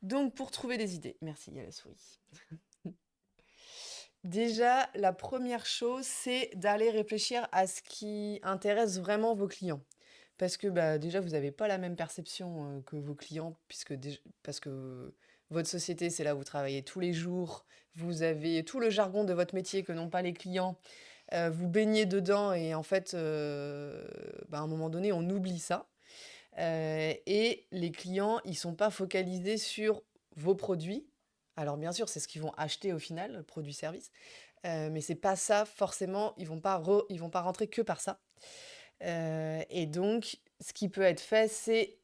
Donc, pour trouver des idées, merci, il y a la souris. Déjà, la première chose, c'est d'aller réfléchir à ce qui intéresse vraiment vos clients. Parce que bah, déjà, vous n'avez pas la même perception que vos clients, parce que votre société, c'est là où vous travaillez tous les jours, vous avez tout le jargon de votre métier que n'ont pas les clients, vous baignez dedans et en fait, bah, à un moment donné, on oublie ça. Et les clients, ils sont pas focalisés sur vos produits. Alors bien sûr, c'est ce qu'ils vont acheter au final, produit-service, mais c'est pas ça forcément, ils vont pas rentrer que par ça. Et donc, ce qui peut être fait, c'est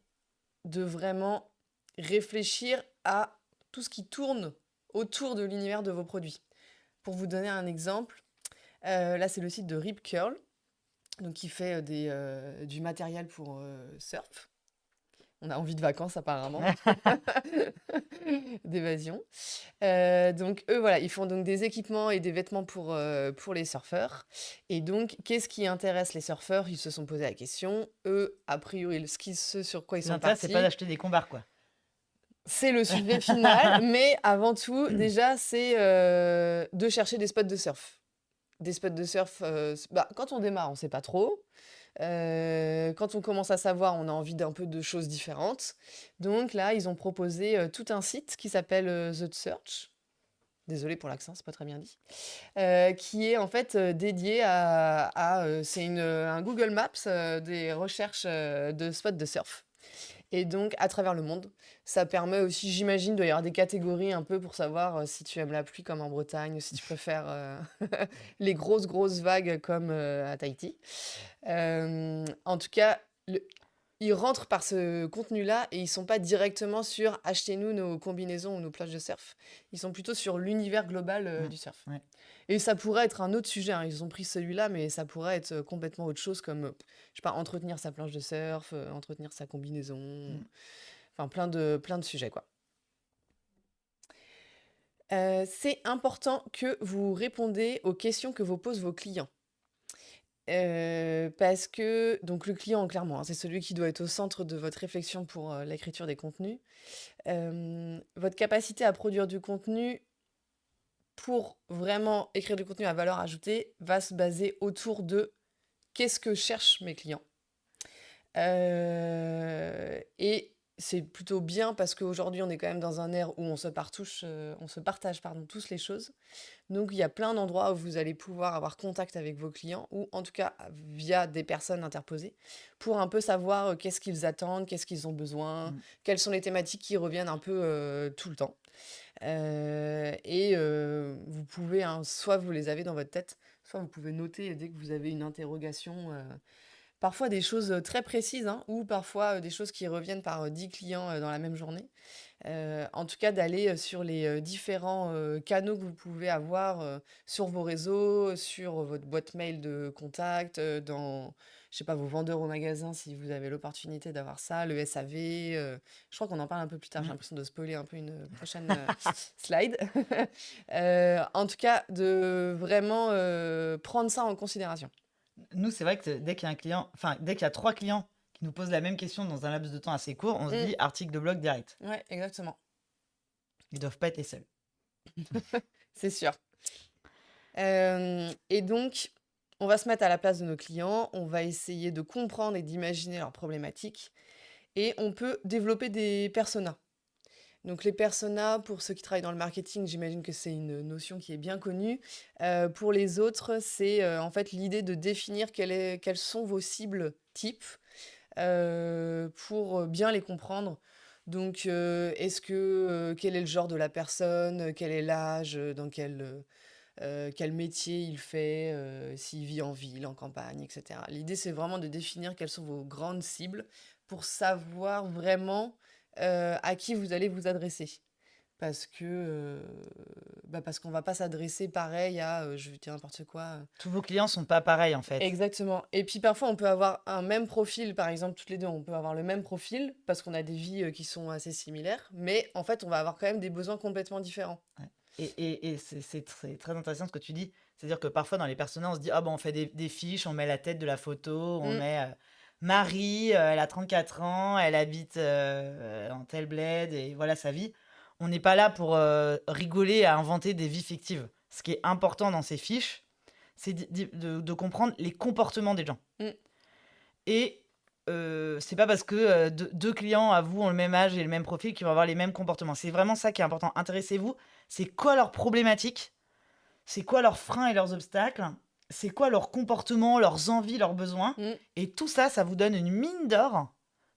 de vraiment réfléchir à tout ce qui tourne autour de l'univers de vos produits. Pour vous donner un exemple, là c'est le site de Rip Curl, donc qui fait du matériel pour surf. On a envie de vacances apparemment, d'évasion. Donc eux, voilà, ils font donc des équipements et des vêtements pour les surfeurs. Et donc, qu'est-ce qui intéresse les surfeurs? Ils se sont posé la question. Eux, a priori, ce sur quoi Ce ils qui les sont intéresse, c'est pas partis, d'acheter des combars, quoi. c'est le sujet final. Mais avant tout, déjà, c'est de chercher des spots de surf. Des spots de surf, bah, quand on démarre, on sait pas trop. Quand on commence à savoir, on a envie d'un peu de choses différentes. Donc là, ils ont proposé tout un site qui s'appelle The Search. Désolée pour l'accent, c'est pas très bien dit. Qui est en fait dédié c'est un Google Maps des recherches de spots de surf. Et donc, à travers le monde, ça permet aussi, j'imagine, de y avoir des catégories un peu pour savoir si tu aimes la pluie comme en Bretagne, si tu préfères les grosses vagues comme à Tahiti. En tout cas, ils rentrent par ce contenu-là et ils sont pas directement sur achetez-nous nos combinaisons ou nos plages de surf. Ils sont plutôt sur l'univers global du surf. Ouais. Et ça pourrait être un autre sujet, hein. Ils ont pris celui-là, mais ça pourrait être complètement autre chose comme, je sais pas, entretenir sa planche de surf, entretenir sa combinaison, enfin plein de sujets, quoi. C'est important que vous répondez aux questions que vous posent vos clients. Parce que donc le client, clairement, hein, c'est celui qui doit être au centre de votre réflexion pour, l'écriture des contenus. Votre capacité à produire du contenu pour vraiment écrire du contenu à valeur ajoutée va se baser autour de: «Qu'est-ce que cherchent mes clients?» Et c'est plutôt bien parce qu'aujourd'hui, on est quand même dans un ère où on se partage, pardon, tous les choses. Donc, il y a plein d'endroits où vous allez pouvoir avoir contact avec vos clients ou en tout cas via des personnes interposées pour un peu savoir qu'est-ce qu'ils attendent, qu'est-ce qu'ils ont besoin, quelles sont les thématiques qui reviennent un peu tout le temps. Vous pouvez, hein, soit vous les avez dans votre tête, soit vous pouvez noter dès que vous avez une interrogation. Parfois des choses très précises, hein, ou parfois des choses qui reviennent par 10 clients dans la même journée. En tout cas, d'aller sur les différents canaux que vous pouvez avoir sur vos réseaux, sur votre boîte mail de contact, dans, je sais pas, vos vendeurs au magasin si vous avez l'opportunité d'avoir ça, le SAV. Je crois qu'on en parle un peu plus tard. J'ai l'impression de spoiler un peu une prochaine slide. En tout cas, de vraiment prendre ça en considération. Nous, c'est vrai que dès qu'il y a un client, enfin, dès qu'il y a 3 clients qui nous posent la même question dans un laps de temps assez court, on se Mm, dit article de blog direct. ouais, exactement. Ils doivent pas être les seuls. C'est sûr. Et donc, on va se mettre à la place de nos clients, on va essayer de comprendre et d'imaginer leurs problématiques et on peut développer des personas. Donc les personas, pour ceux qui travaillent dans le marketing, j'imagine que c'est une notion qui est bien connue. Pour les autres, c'est en fait l'idée de définir quelles sont vos cibles types pour bien les comprendre. Donc, quel est le genre de la personne, quel est l'âge, quel métier il fait, s'il vit en ville, en campagne, etc. L'idée, c'est vraiment de définir quelles sont vos grandes cibles pour savoir vraiment à qui vous allez vous adresser. Parce que parce qu'on va pas s'adresser pareil à, je vais dire n'importe quoi. Tous vos clients sont pas pareils en fait. Exactement. Et puis parfois, on peut avoir un même profil, par exemple, toutes les deux, on peut avoir le même profil parce qu'on a des vies qui sont assez similaires, mais en fait, on va avoir quand même des besoins complètement différents. Ouais. Et c'est très, très intéressant ce que tu dis. C'est-à-dire que parfois dans les personnages, on se dit, ah bon, on fait des fiches, on met la tête de la photo, on Mm. met Marie, elle a 34 ans, elle habite en tel bled et voilà sa vie. On n'est pas là pour rigoler à inventer des vies fictives. Ce qui est important dans ces fiches, c'est de comprendre les comportements des gens. Mm. Et c'est pas parce que deux clients à vous ont le même âge et le même profil qu'ils vont avoir les mêmes comportements. C'est vraiment ça qui est important. Intéressez-vous. C'est quoi leurs problématiques? C'est quoi leurs freins et leurs obstacles? C'est quoi leurs comportements, leurs envies, leurs besoins? Mm. Et tout ça, ça vous donne une mine d'or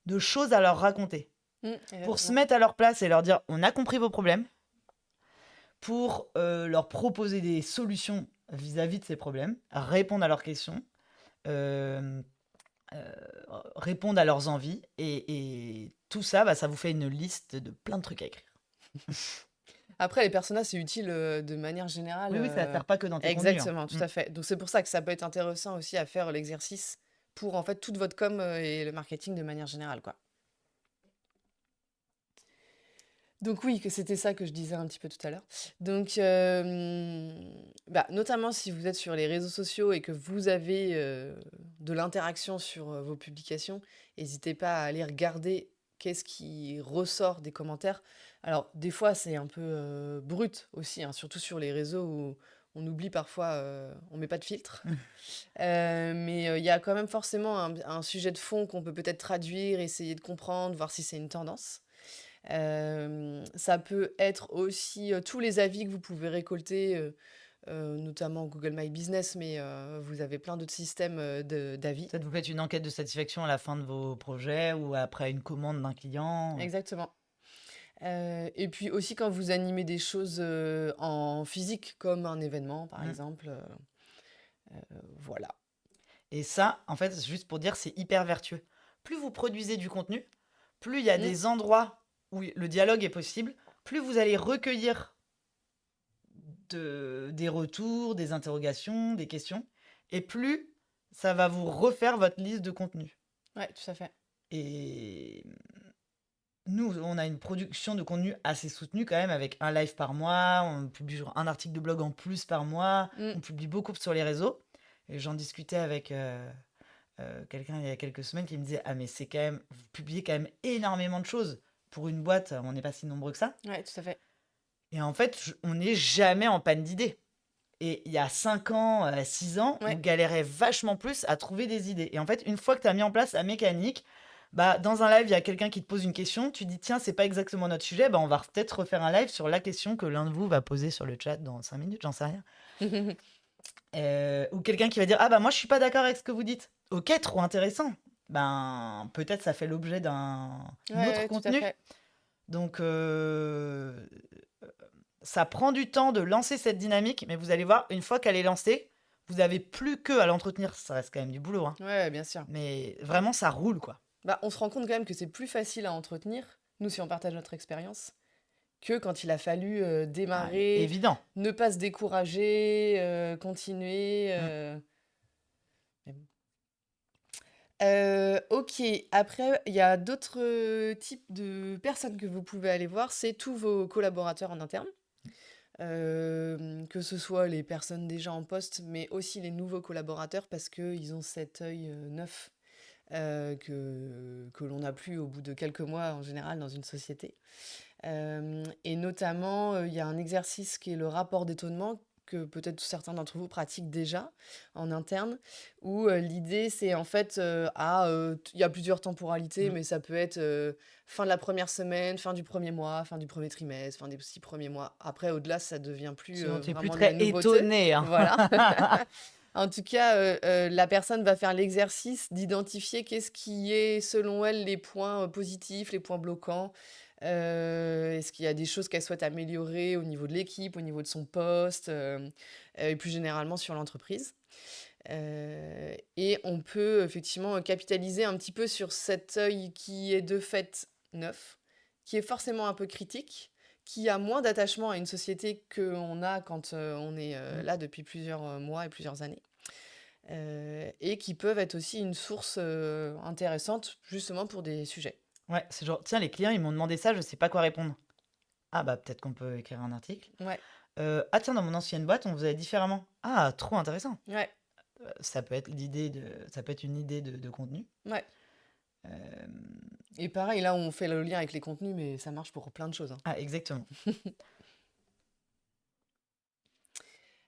de choses à leur raconter. Pour se Exactement. mettre à leur place et leur dire on a compris vos problèmes, pour leur proposer des solutions vis-à-vis de ces problèmes, répondre à leurs questions, euh, euh, répondre à leurs envies. Et tout ça, bah, ça vous fait une liste de plein de trucs à écrire. Après, les personas, c'est utile de manière générale. Oui, ça ne sert pas que dans tes contenus. Exactement, tout à fait. Donc c'est pour ça que ça peut être intéressant aussi à faire l'exercice pour en fait toute votre com et le marketing de manière générale, quoi. Donc oui, que c'était ça que je disais un petit peu tout à l'heure. Donc, notamment si vous êtes sur les réseaux sociaux et que vous avez de l'interaction sur vos publications, n'hésitez pas à aller regarder qu'est-ce qui ressort des commentaires. Alors, des fois, c'est un peu brut aussi, hein, surtout sur les réseaux où on oublie parfois, on met pas de filtre. Mais il y a quand même forcément un sujet de fond qu'on peut peut-être traduire, essayer de comprendre, voir si c'est une tendance. Ça peut être aussi tous les avis que vous pouvez récolter, notamment Google My Business, mais vous avez plein d'autres systèmes d'avis. Peut-être vous faites une enquête de satisfaction à la fin de vos projets ou après une commande d'un client. Exactement. Et puis aussi quand vous animez des choses en physique, comme un événement par exemple. Voilà. Et ça, en fait, juste pour dire, c'est hyper vertueux. Plus vous produisez du contenu, plus il y a des endroits où le dialogue est possible, plus vous allez recueillir des retours, des interrogations, des questions, et plus ça va vous refaire votre liste de contenu. Ouais, tout à fait. Et nous, on a une production de contenu assez soutenue quand même, avec un live par mois, on publie genre un article de blog en plus par mois, on publie beaucoup sur les réseaux. Et j'en discutais avec quelqu'un il y a quelques semaines qui me disait ah mais c'est quand même, vous publiez quand même énormément de choses. Pour une boîte, on n'est pas si nombreux que ça. Ouais, tout à fait. Et en fait, on n'est jamais en panne d'idées. Et il y a 5 ans, 6 ans, Ouais. on galérait vachement plus à trouver des idées. Et en fait, une fois que tu as mis en place la mécanique, bah, dans un live, il y a quelqu'un qui te pose une question, tu dis tiens, c'est pas exactement notre sujet, bah, on va peut-être refaire un live sur la question que l'un de vous va poser sur le chat dans 5 minutes, j'en sais rien. Ou quelqu'un qui va dire ah bah moi je suis pas d'accord avec ce que vous dites. Ok, trop intéressant. Ben peut-être ça fait l'objet d'un autre Tout à contenu. fait. Donc ça prend du temps de lancer cette dynamique, mais vous allez voir, une fois qu'elle est lancée, vous avez plus que à l'entretenir. Ça reste quand même du boulot, hein. Ouais, bien sûr. Mais vraiment ça roule quoi. On se rend compte quand même que c'est plus facile à entretenir, nous si on partage notre expérience, que quand il a fallu démarrer, Évident. ne pas se décourager, continuer. Mais bon. Ok, après, il y a d'autres types de personnes que vous pouvez aller voir, c'est tous vos collaborateurs en interne. Que ce soit les personnes déjà en poste, mais aussi les nouveaux collaborateurs, parce qu'ils ont cet œil neuf que l'on n'a plus au bout de quelques mois en général dans une société. Et notamment, il y a un exercice qui est le rapport d'étonnement que peut-être certains d'entre vous pratiquent déjà en interne, où l'idée c'est en fait, il y a plusieurs temporalités, mais ça peut être fin de la première semaine, fin du premier mois, fin du premier trimestre, fin des 6 premiers mois. Après, au-delà, ça devient plus Sinon, t'es plus vraiment de la très nouveauté. étonné, hein. Voilà. En tout cas, la personne va faire l'exercice d'identifier qu'est-ce qui est, selon elle, les points positifs, les points bloquants. Est-ce qu'il y a des choses qu'elle souhaite améliorer au niveau de l'équipe, au niveau de son poste, et plus généralement sur l'entreprise. Et on peut effectivement capitaliser un petit peu sur cet œil qui est de fait neuf, qui est forcément un peu critique, qui a moins d'attachement à une société qu'on a quand on est là depuis plusieurs mois et plusieurs années. Et qui peuvent être aussi une source intéressante justement pour des sujets. Ouais, c'est genre tiens, les clients ils m'ont demandé ça, je sais pas quoi répondre. Ah bah peut-être qu'on peut écrire un article. Ouais. Ah tiens, dans mon ancienne boîte, on faisait différemment. Ah, trop intéressant. Ouais. ça peut être une idée de contenu. Ouais. Euh, Et pareil, là, on fait le lien avec les contenus, mais ça marche pour plein de choses, hein. Ah, exactement.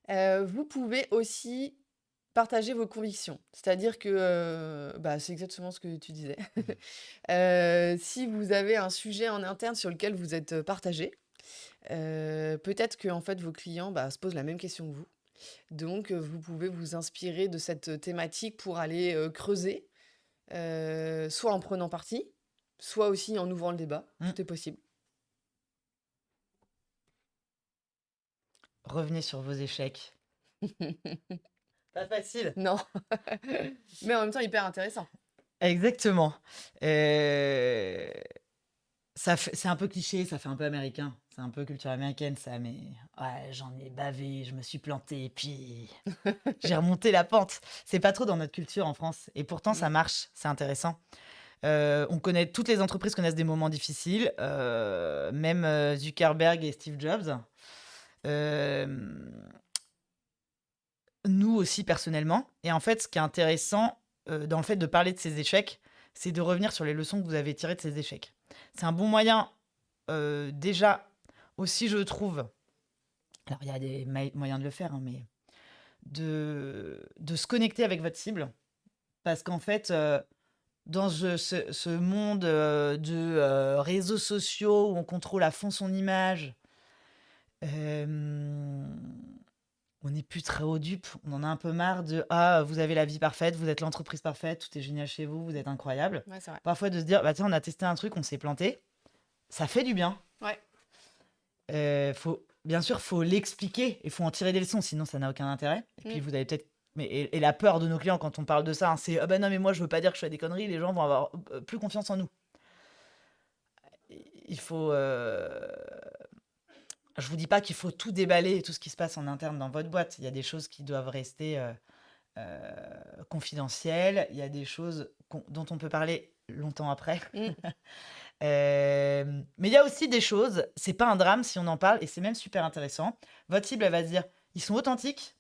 Vous pouvez aussi partager vos convictions. C'est-à-dire que, bah, c'est exactement ce que tu disais. Si vous avez un sujet en interne sur lequel vous êtes, partagés, peut-être que en fait, vos clients, bah, se posent la même question que vous. Donc, vous pouvez vous inspirer de cette thématique pour aller, creuser, soit en prenant parti, soit aussi en ouvrant le débat. Mm. Tout est possible. Revenez sur vos échecs. Pas facile. Non, mais en même temps hyper intéressant. Exactement. C'est un peu cliché, ça fait un peu américain. C'est un peu culture américaine, ça, mais ouais, j'en ai bavé, je me suis planté, et puis j'ai remonté la pente. C'est pas trop dans notre culture en France. Et pourtant, ça Mmh. marche, c'est intéressant. Toutes les entreprises connaissent des moments difficiles, même Zuckerberg et Steve Jobs. Euh, Nous aussi, personnellement. Et en fait, ce qui est intéressant dans le fait de parler de ces échecs, c'est de revenir sur les leçons que vous avez tirées de ces échecs. C'est un bon moyen, déjà, aussi, je trouve. Alors, il y a des moyens de le faire, hein, mais de se connecter avec votre cible. Parce qu'en fait, dans ce monde de réseaux sociaux où on contrôle à fond son image, euh, on n'est plus très aux dupes. On en a un peu marre de ah, vous avez la vie parfaite, vous êtes l'entreprise parfaite, tout est génial chez vous, vous êtes incroyable. Ouais, c'est vrai. Parfois de se dire bah tiens, on a testé un truc, on s'est planté. Ça fait du bien. Ouais. Bien sûr, faut l'expliquer et faut en tirer des leçons, sinon ça n'a aucun intérêt. Et puis Mmh. vous avez peut-être et la peur de nos clients quand on parle de ça, hein, c'est ah bah non mais moi je veux pas dire que je fais des conneries, les gens vont avoir plus confiance en nous. Il faut Je vous dis pas qu'il faut tout déballer, tout ce qui se passe en interne dans votre boîte. Il y a des choses qui doivent rester confidentielles. Il y a des choses dont on peut parler longtemps après. Mmh. Mais il y a aussi des choses, c'est pas un drame si on en parle, et c'est même super intéressant. Votre cible, elle va se dire, ils sont authentiques,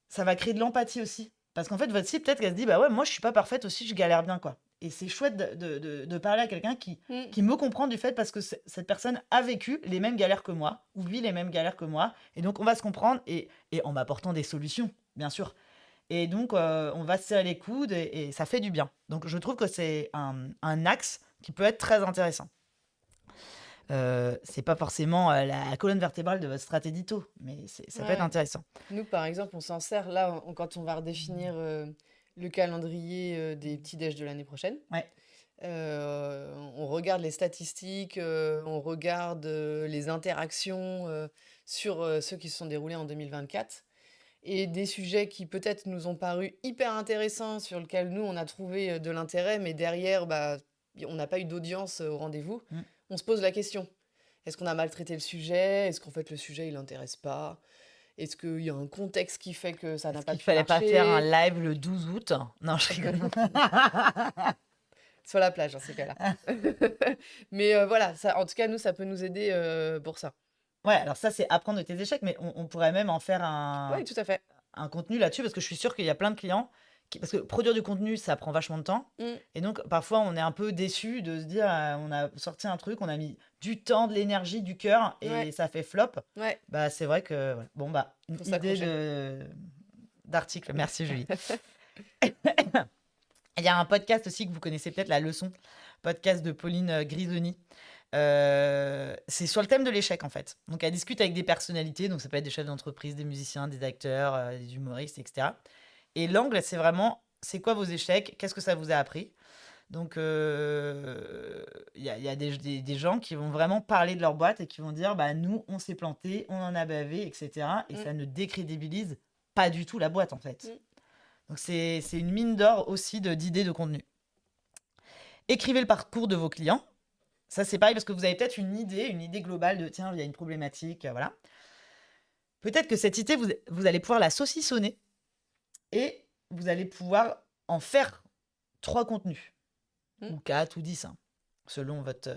ça va créer de l'empathie aussi. Parce qu'en fait, votre cible, peut-être qu'elle se dit, bah ouais, moi je suis pas parfaite aussi, je galère bien, quoi. Et c'est chouette de parler à quelqu'un Mmh. qui me comprend du fait parce que cette personne a vécu les mêmes galères que moi, ou vit les mêmes galères que moi. Et donc, on va se comprendre et en m'apportant des solutions, bien sûr. Et donc, on va se serrer les coudes et ça fait du bien. Donc, je trouve que c'est un axe qui peut être très intéressant. C'est pas forcément la colonne vertébrale de votre stratégie tôt, mais ça peut être Ouais. intéressant. Nous, par exemple, on s'en sert là, quand on va redéfinir le calendrier des petits déj de l'année prochaine. Ouais. On regarde les statistiques, on regarde les interactions sur ceux qui se sont déroulés en 2024. Et des sujets qui peut-être nous ont paru hyper intéressants, sur lesquels nous, on a trouvé de l'intérêt, mais derrière, bah, on n'a pas eu d'audience au rendez-vous. Mm. On se pose la question. Est-ce qu'on a mal traité le sujet? Est-ce qu'en fait le sujet, il n'intéresse pas? Est-ce qu'il y a un contexte qui fait que ça n'a Est-ce pas qu'il pu fallait pas faire un marcher? live le 12 août? Non, je rigole. Sur la plage, dans ces cas-là. Mais voilà, ça, en tout cas, nous, ça peut nous aider pour ça. Ouais, alors ça, c'est apprendre de tes échecs, mais on pourrait même en faire Oui, tout à fait. un contenu là-dessus, parce que je suis sûre qu'il y a plein de clients parce que produire du contenu, ça prend vachement de temps. Mm. Et donc, parfois, on est un peu déçu de se dire, on a sorti un truc, on a mis du temps, de l'énergie, du cœur, et Ouais, ça fait flop. ouais, Bah, c'est vrai que, voilà. Bon, bah, une faut idée s'accrocher. d'article. Merci, Julie. Il y a un podcast aussi que vous connaissez peut-être, La Leçon, podcast de Pauline Grisoni. C'est sur le thème de l'échec, en fait. Donc, elle discute avec des personnalités, donc ça peut être des chefs d'entreprise, des musiciens, des acteurs, des humoristes, etc. Et l'angle, c'est vraiment, c'est quoi vos échecs? Qu'est-ce que ça vous a appris? Donc, y a des gens qui vont vraiment parler de leur boîte et qui vont dire, bah, nous, on s'est planté, on en a bavé, etc. Et Mm. ça ne décrédibilise pas du tout la boîte, en fait. Mm. Donc, c'est une mine d'or aussi d'idées de contenu. Écrivez le parcours de vos clients. Ça, c'est pareil parce que vous avez peut-être une idée globale de, tiens, il y a une problématique, voilà. Peut-être que cette idée, vous allez pouvoir la saucissonner et vous allez pouvoir en faire 3 contenus, Mm. ou 4 ou 10, hein, selon votre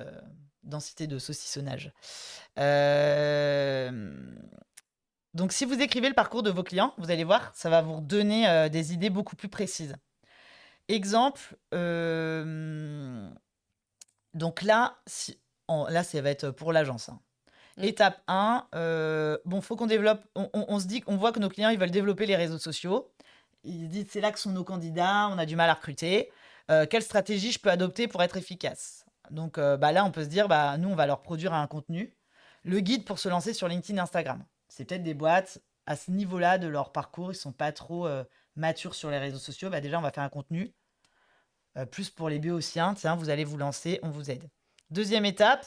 densité de saucissonnage. Donc, si vous écrivez le parcours de vos clients, vous allez voir, ça va vous redonner des idées beaucoup plus précises. Exemple, donc là, là, ça va être pour l'agence, hein. Étape 1, bon, faut qu'on développe. On se dit, on voit que nos clients, ils veulent développer les réseaux sociaux. Ils se disent, c'est là que sont nos candidats, on a du mal à recruter. Quelle stratégie je peux adopter pour être efficace? Donc là, on peut se dire, nous, on va leur produire un contenu. Le guide pour se lancer sur LinkedIn, Instagram. C'est peut-être des boîtes à ce niveau-là de leur parcours, ils sont pas trop matures sur les réseaux sociaux. Déjà, on va faire un contenu plus pour les béotiens. Tiens, vous allez vous lancer, on vous aide. Deuxième étape,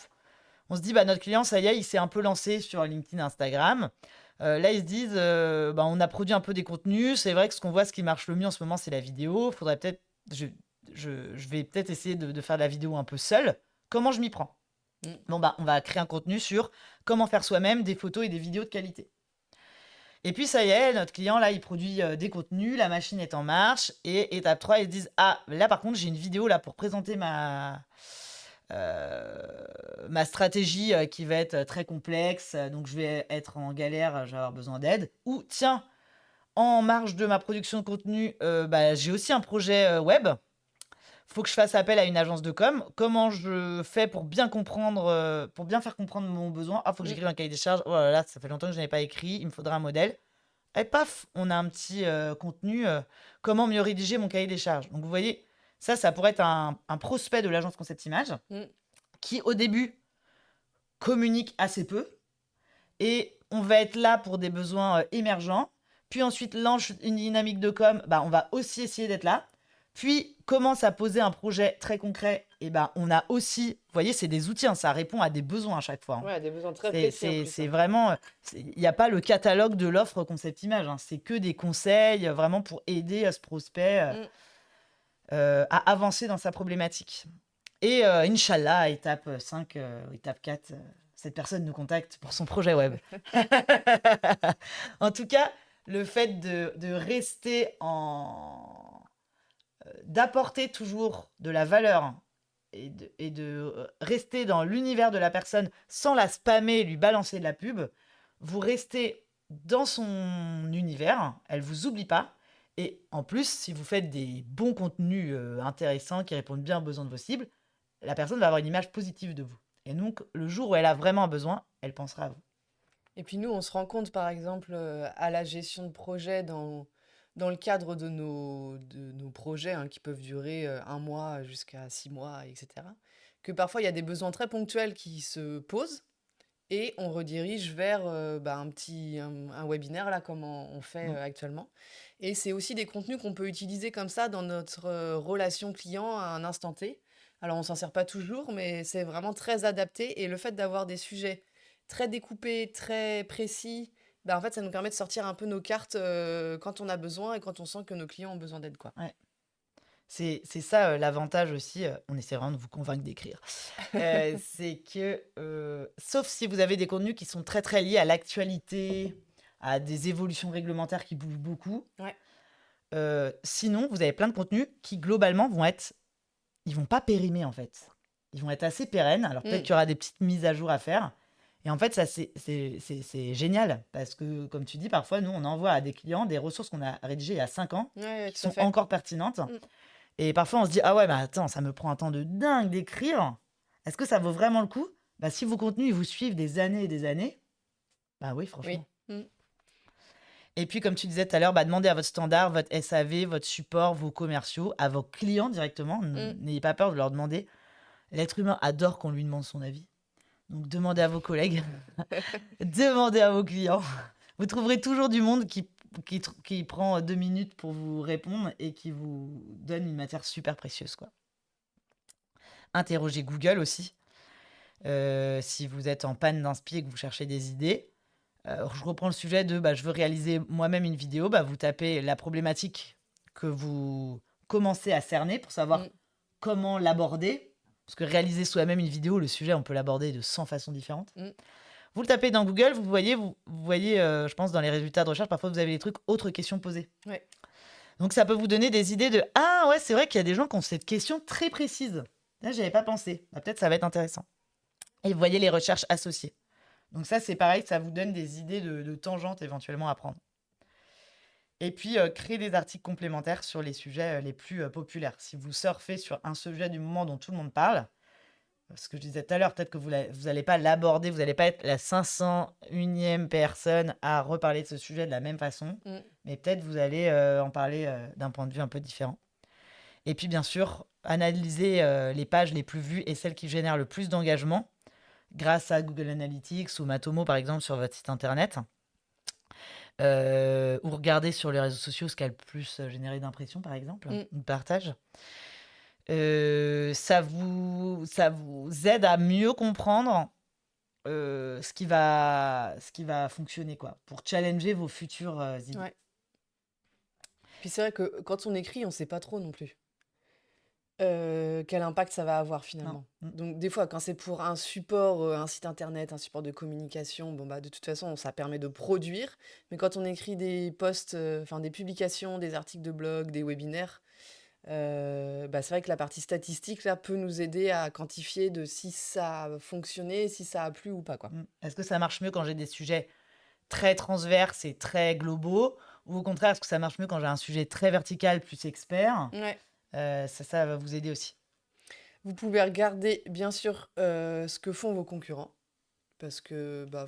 on se dit, notre client, ça y est, il s'est un peu lancé sur LinkedIn, Instagram. Là, ils se disent, on a produit un peu des contenus. C'est vrai que ce qui marche le mieux en ce moment, c'est la vidéo. Faudrait peut-être, je vais peut-être essayer de faire de la vidéo un peu seule. Comment je m'y prends? On va créer un contenu sur comment faire soi-même des photos et des vidéos de qualité. Et puis, ça y est, notre client, là, il produit des contenus, la machine est en marche. Et étape 3, ils se disent, là, par contre, j'ai une vidéo là pour présenter ma stratégie qui va être très complexe, donc je vais être en galère, je vais avoir besoin d'aide. Ou tiens, en marge de ma production de contenu, j'ai aussi un projet web. Faut que je fasse appel à une agence de com. Comment je fais pour bien comprendre, pour bien faire comprendre mon besoin? Faut que j'écrive un cahier des charges. Oh là là, ça fait longtemps que je n'avais pas écrit. Il me faudra un modèle. Et paf, on a un petit contenu. Comment mieux rédiger mon cahier des charges? Donc vous voyez, ça pourrait être un prospect de l'agence Concept Image qui, au début, communique assez peu. Et on va être là pour des besoins émergents. Puis ensuite, lance une dynamique de com. On va aussi essayer d'être là. Puis commence à poser un projet très concret. Et on a aussi, vous voyez, c'est des outils, hein, ça répond à des besoins à chaque fois, hein. Ouais, des besoins très précis en plus, C'est hein. vraiment, il n'y a pas le catalogue de l'offre Concept Image, hein. C'est que des conseils vraiment pour aider ce prospect à avancer dans sa problématique. Et Inch'Allah, étape 5, étape 4, cette personne nous contacte pour son projet web. En tout cas, le fait de rester d'apporter toujours de la valeur et de rester dans l'univers de la personne sans la spammer et lui balancer de la pub, vous restez dans son univers, elle vous oublie pas. Et en plus, si vous faites des bons contenus intéressants qui répondent bien aux besoins de vos cibles, la personne va avoir une image positive de vous. Et donc, le jour où elle a vraiment un besoin, elle pensera à vous. Et puis nous, on se rend compte, par exemple, à la gestion de projet dans le cadre de nos projets, hein, qui peuvent durer 1 mois jusqu'à 6 mois, etc., que parfois il y a des besoins très ponctuels qui se posent et on redirige vers un webinaire, là, comme on fait actuellement. Et c'est aussi des contenus qu'on peut utiliser comme ça dans notre relation client à un instant T. Alors, on s'en sert pas toujours, mais c'est vraiment très adapté. Et le fait d'avoir des sujets très découpés, très précis, en fait, ça nous permet de sortir un peu nos cartes quand on a besoin et quand on sent que nos clients ont besoin d'aide, quoi. Ouais. C'est ça l'avantage aussi, on essaie vraiment de vous convaincre d'écrire. C'est que, sauf si vous avez des contenus qui sont très, très liés à l'actualité, à des évolutions réglementaires qui bougent beaucoup. Ouais. Sinon, vous avez plein de contenus qui globalement ils vont pas périmer en fait. Ils vont être assez pérennes. Alors peut-être qu'il y aura des petites mises à jour à faire. Et en fait, ça, c'est génial parce que, comme tu dis, parfois, nous, on envoie à des clients des ressources qu'on a rédigées il y a 5 ans Ouais, qui tout à sont fait. encore pertinentes. Et parfois, on se dit, ah ouais, mais attends, ça me prend un temps de dingue d'écrire. Est-ce que ça vaut vraiment le coup? Si vos contenus, ils vous suivent des années et des années, oui, franchement. Oui. Et puis, comme tu disais tout à l'heure, demandez à votre standard, votre SAV, votre support, vos commerciaux, à vos clients directement. N'ayez pas peur de leur demander. L'être humain adore qu'on lui demande son avis. Donc, demandez à vos collègues, demandez à vos clients. Vous trouverez toujours du monde qui prend 2 minutes pour vous répondre et qui vous donne une matière super précieuse, quoi. Interrogez Google aussi. Si vous êtes en panne d'inspi et que vous cherchez des idées. Je reprends le sujet de je veux réaliser moi-même une vidéo. Vous tapez la problématique que vous commencez à cerner pour savoir comment l'aborder. Parce que réaliser soi-même une vidéo, le sujet, on peut l'aborder de 100 façons différentes. Vous le tapez dans Google, vous voyez, je pense, dans les résultats de recherche, parfois vous avez les trucs autres questions posées. Ouais. Donc ça peut vous donner des idées de ah ouais, c'est vrai qu'il y a des gens qui ont cette question très précise. Là, j'y avais pas pensé. Peut-être ça va être intéressant. Et vous voyez les recherches associées. Donc ça, c'est pareil, ça vous donne des idées de tangentes éventuellement à prendre. Et puis, créer des articles complémentaires sur les sujets, les plus, populaires. Si vous surfez sur un sujet du moment dont tout le monde parle, ce que je disais tout à l'heure, peut-être que vous allez pas l'aborder, vous allez pas être la 501e personne à reparler de ce sujet de la même façon, Mmh. mais peut-être vous allez, en parler, d'un point de vue un peu différent. Et puis bien sûr, analyser, les pages les plus vues et celles qui génèrent le plus d'engagement grâce à Google Analytics ou Matomo, par exemple, sur votre site internet. Ou regarder sur les réseaux sociaux ce qui a le plus, généré d'impressions, par exemple, Mmh. ou de partages. Ça vous aide à mieux comprendre, ce qui va fonctionner, quoi, pour challenger vos futures, idées. Ouais. Puis c'est vrai que quand on écrit, on sait pas trop non plus, quel impact ça va avoir Non. finalement. Donc des fois, quand c'est pour un support, un site internet, un support de communication, bon, bah, de toute façon, ça permet de produire. Mais quand on écrit des posts, enfin des publications, des articles de blog, des webinaires, bah, c'est vrai que la partie statistique là, peut nous aider à quantifier de si ça a fonctionné, si ça a plu ou pas, quoi. Est-ce que ça marche mieux quand j'ai des sujets très transverses et très globaux? Ou au contraire, est-ce que ça marche mieux quand j'ai un sujet très vertical, plus expert? Ouais. Ça va vous aider aussi. Vous pouvez regarder bien sûr, ce que font vos concurrents parce que, bah,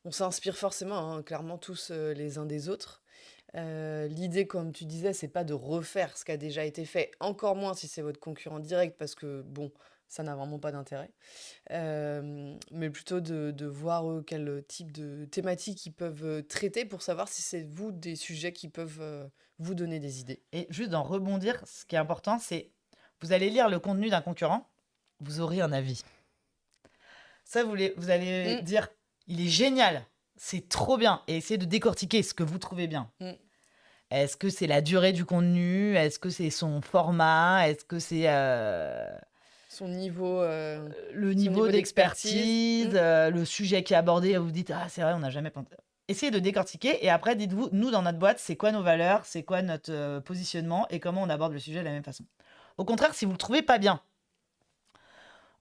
on s'inspire forcément, hein, clairement tous, les uns des autres. L'idée, comme tu disais, c'est pas de refaire ce qui a déjà été fait, encore moins si c'est votre concurrent direct parce que bon, ça n'a vraiment pas d'intérêt. Mais plutôt de voir, quel type de thématiques ils peuvent, traiter pour savoir si c'est vous des sujets qui peuvent, vous donner des idées. Et juste d'en rebondir, ce qui est important, c'est vous allez lire le contenu d'un concurrent, vous aurez un avis. Ça, vous allez Mmh, dire, il est génial, c'est trop bien, et essayer de décortiquer ce que vous trouvez bien. mmh. Est-ce que c'est la durée du contenu? Est-ce que c'est son format? Est-ce que c'est Son niveau, le son niveau niveau d'expertise. d'expertise, Mmh. le sujet qui est abordé? Vous vous dites, ah, c'est vrai, on n'a jamais pensé. Essayez de décortiquer et après, dites-vous, nous, dans notre boîte, c'est quoi nos valeurs? C'est quoi notre positionnement? Et comment on aborde le sujet de la même façon? Au contraire, si vous le trouvez pas bien,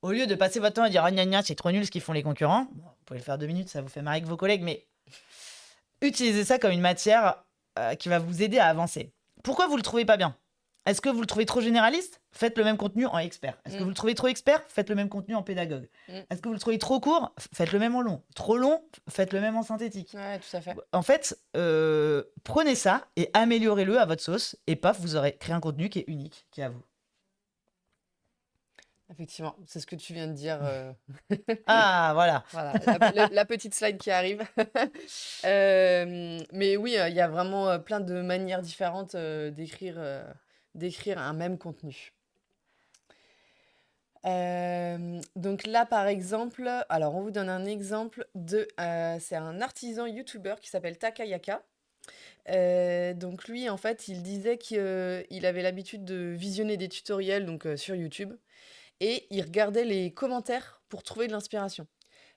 au lieu de passer votre temps à dire ah gna gna, c'est trop nul ce qu'ils font les concurrents, bon, vous pouvez le faire 2 minutes, ça vous fait marrer avec vos collègues, mais utilisez ça comme une matière qui va vous aider à avancer. Pourquoi vous le trouvez pas bien? Est-ce que vous le trouvez trop généraliste? Faites le même contenu en expert. Est-ce que Mmh. vous le trouvez trop expert? Faites le même contenu en pédagogue. Mmh. Est-ce que vous le trouvez trop court? Faites le même en long. Trop long? Faites le même en synthétique. Ouais, tout à fait. En fait, prenez ça et améliorez-le à votre sauce, et paf, vous aurez créé un contenu qui est unique, qui est à vous. Effectivement, c'est ce que tu viens de dire, Ah, voilà. voilà, la petite slide qui arrive. Mais oui, il y a vraiment, plein de manières différentes, d'écrire un même contenu. Donc là, par exemple, alors on vous donne un exemple c'est un artisan youtubeur qui s'appelle Takayaka. Donc lui, en fait, il disait qu'il avait l'habitude de visionner des tutoriels donc, sur YouTube et il regardait les commentaires pour trouver de l'inspiration.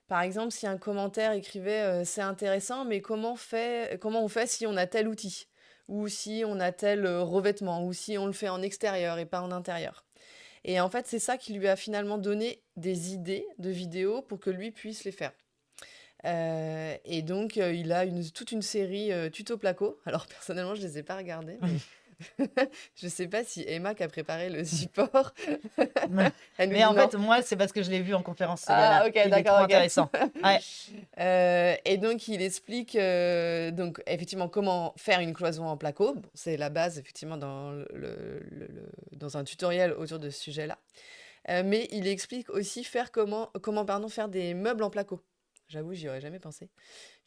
Par exemple, si un commentaire écrivait, «C'est intéressant, mais comment on fait si on a tel outil?» ou si on a tel, revêtement ou si on le fait en extérieur et pas en intérieur. Et en fait, c'est ça qui lui a finalement donné des idées de vidéos pour que lui puisse les faire. Et donc, il a toute une série, tuto placo. Alors personnellement, je les ai pas regardés, mais je sais pas si Emma qui a préparé le support, elle nous Mais dit en non? fait, moi, c'est parce que je l'ai vu en conférence, ce Ah gars-là. OK, Il est trop d'accord, OK. intéressant. Ouais. Et donc il explique, donc effectivement comment faire une cloison en placo. Bon, c'est la base effectivement dans dans un tutoriel autour de ce sujet-là. Mais il explique aussi faire des meubles en placo. J'avoue, j'y aurais jamais pensé.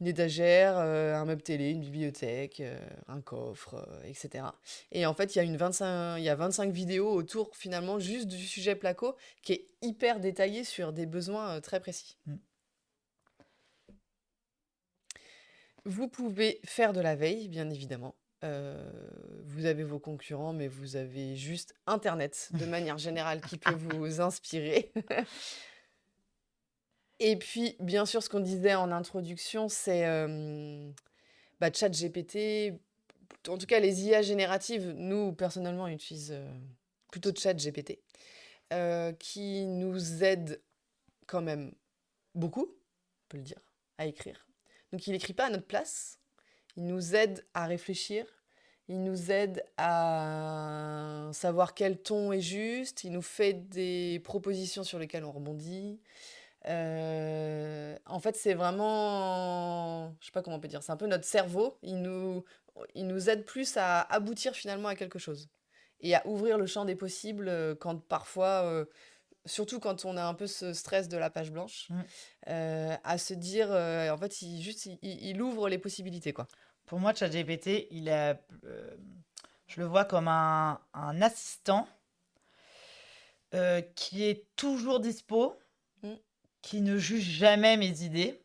Une étagère, un meuble télé, une bibliothèque, un coffre, et cetera. Et en fait, il y a 25 vidéos autour finalement juste du sujet placo qui est hyper détaillé sur des besoins, très précis. Mm. Vous pouvez faire de la veille, bien évidemment. Vous avez vos concurrents, mais vous avez juste internet, de manière générale, qui peut vous inspirer. Et puis, bien sûr, ce qu'on disait en introduction, c'est, bah, ChatGPT, en tout cas les IA génératives, nous, personnellement, on utilise, plutôt ChatGPT, qui nous aide quand même beaucoup. peut le dire, à écrire. Donc il n'écrit pas à notre place, il nous aide à réfléchir, il nous aide à savoir quel ton est juste, il nous fait des propositions sur lesquelles on rebondit. En fait, c'est vraiment, je sais pas comment on peut dire, c'est un peu notre cerveau. Il nous aide plus à aboutir finalement à quelque chose et à ouvrir le champ des possibles quand parfois, surtout quand on a un peu ce stress de la page blanche, Mmh. à se dire, en fait, il ouvre les possibilités, quoi. Pour moi, ChatGPT, je le vois comme un assistant qui est toujours dispo, Mm. qui ne juge jamais mes idées.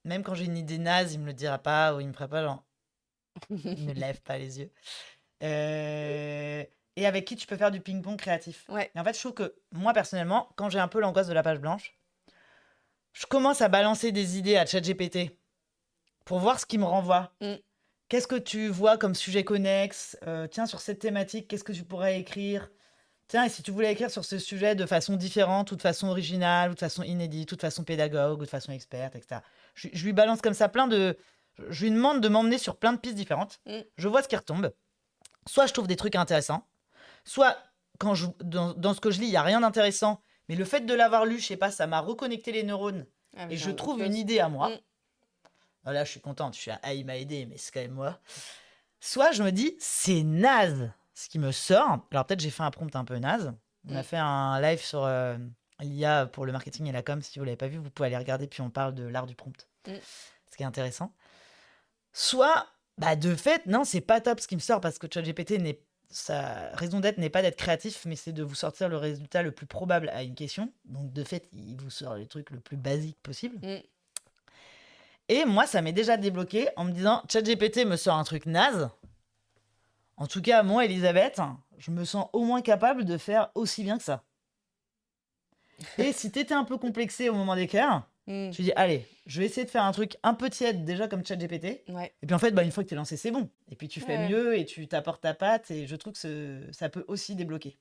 Même quand j'ai une idée naze, il me le dira pas ou il me fera pas genre, il ne lève pas les yeux. Et avec qui tu peux faire du ping-pong créatif. Ouais. Et en fait, je trouve que moi, personnellement, quand j'ai un peu l'angoisse de la page blanche, je commence à balancer des idées à ChatGPT pour voir ce qu'il me renvoie. Mm. Qu'est-ce que tu vois comme sujet connexe? Tiens, sur cette thématique, qu'est-ce que tu pourrais écrire? Tiens, et si tu voulais écrire sur ce sujet de façon différente, ou de façon originale, ou de façon inédite, ou de façon pédagogue, ou de façon experte, etc. Je lui balance comme ça plein de... Je lui demande de m'emmener sur plein de pistes différentes. Mm. Je vois ce qui retombe. Soit je trouve des trucs intéressants, soit dans ce que je lis, il n'y a rien d'intéressant, mais le fait de l'avoir lu, je sais pas, ça m'a reconnecté les neurones, et je trouve une idée à moi. Là, je suis contente, je suis il m'a aidé, mais c'est quand même moi. Soit je me dis, c'est naze ce qui me sort. Alors peut-être j'ai fait un prompt un peu naze. On a fait un live sur l'IA pour le marketing et la com. Si vous ne l'avez pas vu, vous pouvez aller regarder, puis on parle de l'art du prompt. Ce qui est intéressant. Soit, de fait, non, c'est pas top ce qui me sort parce que ChatGPT, sa raison d'être n'est pas d'être créatif, mais c'est de vous sortir le résultat le plus probable à une question. Donc de fait, il vous sort les trucs le plus basique possible. Et moi, ça m'est déjà débloqué en me disant, ChatGPT me sort un truc naze. En tout cas, moi, Elisabeth, je me sens au moins capable de faire aussi bien que ça. Et si t'étais un peu complexé au moment d'écrire, tu dis, allez, je vais essayer de faire un truc un peu tiède, déjà comme ChatGPT. Ouais. Et puis en fait, une fois que t'es lancé, c'est bon. Et puis tu fais Ouais. mieux et tu t'apportes ta patte. Et je trouve que ça peut aussi débloquer.